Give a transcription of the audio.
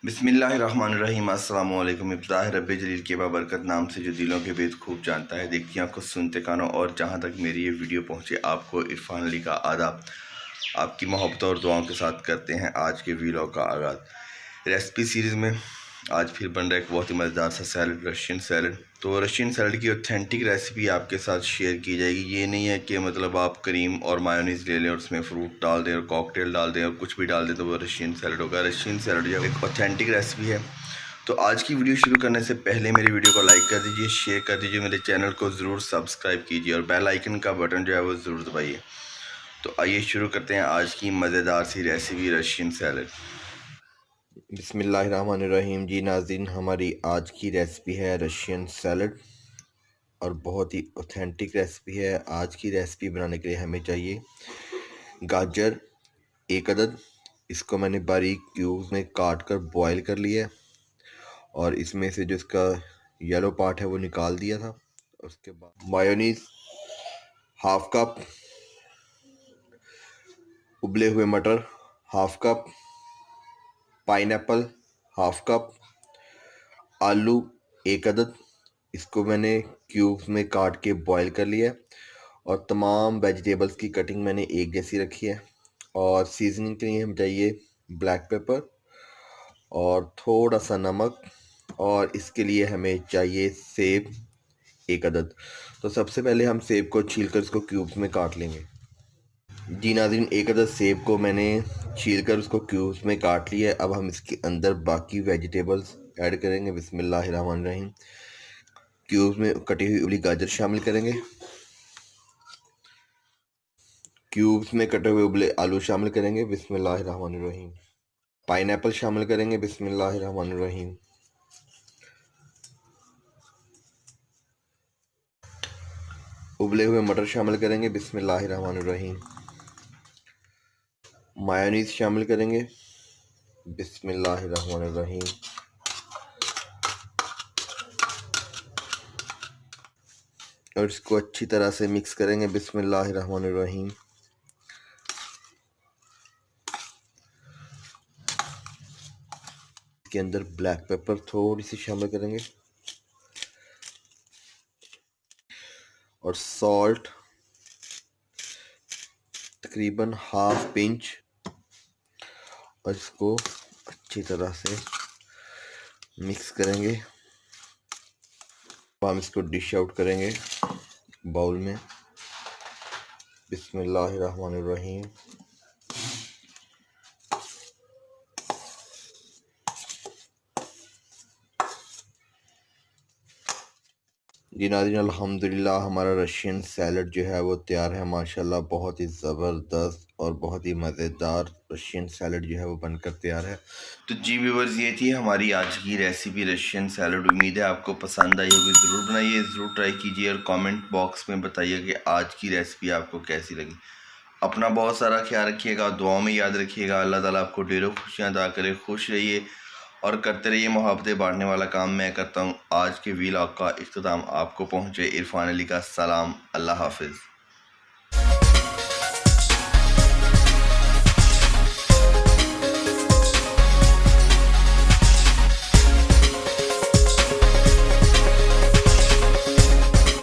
बिस्मिल्लाहिर्रहमानिर्रहीम अस्सलाम वालेकुम। इब्तिदाए रब्बे जलील के बाबरकत नाम से जो दिलों के भेद खूब जानता है, देखती आंखों सुनते कानों, और जहां तक मेरी ये वीडियो पहुंचे आपको इरफान अली का आदाब। आपकी मोहब्बतों और दुआओं के साथ करते हैं आज के वीलॉग का आगाज़। रेसिपी सीरीज़ में आज फिर बन रहा है एक बहुत ही मज़ेदार सा सैलड, रशियन सैलड। तो रशियन सैलड की ऑथेंटिक रेसिपी आपके साथ शेयर की जाएगी। ये नहीं है कि मतलब आप क्रीम और मायोनीज़ ले लें और उसमें फ्रूट डाल दें और कॉकटेल डाल दें और कुछ भी डाल दें तो वो रशियन सैलड होगा। रशियन सैलड जो एक ऑथेंटिक रेसिपी है। तो आज की वीडियो शुरू करने से पहले मेरी वीडियो को लाइक कर दीजिए, शेयर कर दीजिए, मेरे चैनल को ज़रूर सब्सक्राइब कीजिए और बेल आइकन का बटन जो है वो ज़रूर दबाइए। तो आइए शुरू करते हैं आज की मज़ेदार सी रेसिपी, रशियन सैलड। बिस्मिल्लाहिर्रहमानिर्रहीम। जी नाज़रीन, हमारी आज की रेसिपी है रशियन सैलड और बहुत ही ऑथेंटिक रेसिपी है। आज की रेसिपी बनाने के लिए हमें चाहिए गाजर 1 अदद। इसको मैंने बारीक क्यूब्स में काट कर बॉयल कर लिया है और इसमें से जो इसका येलो पार्ट है वो निकाल दिया था। उसके बाद मायोनीज़ हाफ कप, उबले हुए मटर half cup, pineapple half cup, आलू 1 अदद। इसको मैंने क्यूब्स में काट के बॉईल कर लिया है और तमाम वेजिटेबल्स की कटिंग मैंने एक जैसी रखी है। और सीजनिंग के लिए हमें चाहिए ब्लैक पेपर और थोड़ा सा नमक, और इसके लिए हमें चाहिए सेब 1 अदद। तो सबसे पहले हम सेब को छीलकर इसको क्यूब्स में काट लेंगे। जी नाज़रीन, 1 अदद सेब को मैंने छीलकर उसको क्यूब्स में काट लिया है। अब हम इसके अंदर बाकी वेजिटेबल्स ऐड करेंगे। बिस्मिल्लाहिर्रहमानिर्रहीम। क्यूब्स में कटी हुई उबली गाजर शामिल करेंगे, क्यूब्स में कटे हुए उबले आलू शामिल करेंगे। बिस्मिल्लाहिर्रहमानिर्रहीम। पाइनएप्पल शामिल करेंगे। बिस्मिल्लाहिर्रहमानिर्रहीम। उबले हुए मटर शामिल करेंगे। बिस्मिल्लाहिर्रहमानिर्रहीम। मायोनीज़ शामिल करेंगे। बिस्मिल्लाहिर्रहमानिर्रहीम। और इसको अच्छी तरह से मिक्स करेंगे। बिस्मिल्लाहिर्रहमानिर्रहीम। इसके अंदर ब्लैक पेपर थोड़ी सी शामिल करेंगे और सॉल्ट तकरीबन हाफ पिंच, और इसको अच्छी तरह से मिक्स करेंगे। हम इसको डिश आउट करेंगे बाउल में। बिस्मिल्लाहिर्रहमानिर्रहीम। जी नाज़रीन, अल्हम्दुलिल्लाह हमारा रशियन सैलड जो है वो तैयार है। माशाल्लाह बहुत ही ज़बरदस्त और बहुत ही मज़ेदार रशियन सैलड जो है वो बनकर तैयार है। तो जी व्यूअर्स, ये थी हमारी आज की रेसिपी रशियन सैलड। उम्मीद है आपको पसंद आई होगी। ज़रूर बनाइए, ज़रूर ट्राई कीजिए और कमेंट बॉक्स में बताइए कि आज की रेसिपी आपको कैसी लगी। अपना बहुत सारा ख्याल रखिएगा, दुआओं में याद रखिएगा। अल्लाह ताला आपको ढेरों खुशियाँ अता करे। खुश रहिए और करते रहिए। मोहब्बतें बांटने वाला काम मैं करता हूँ। आज के व्लॉग का इख्तिताम आपको पहुँचे। इरफान अली का सलाम। अल्लाह हाफिज़।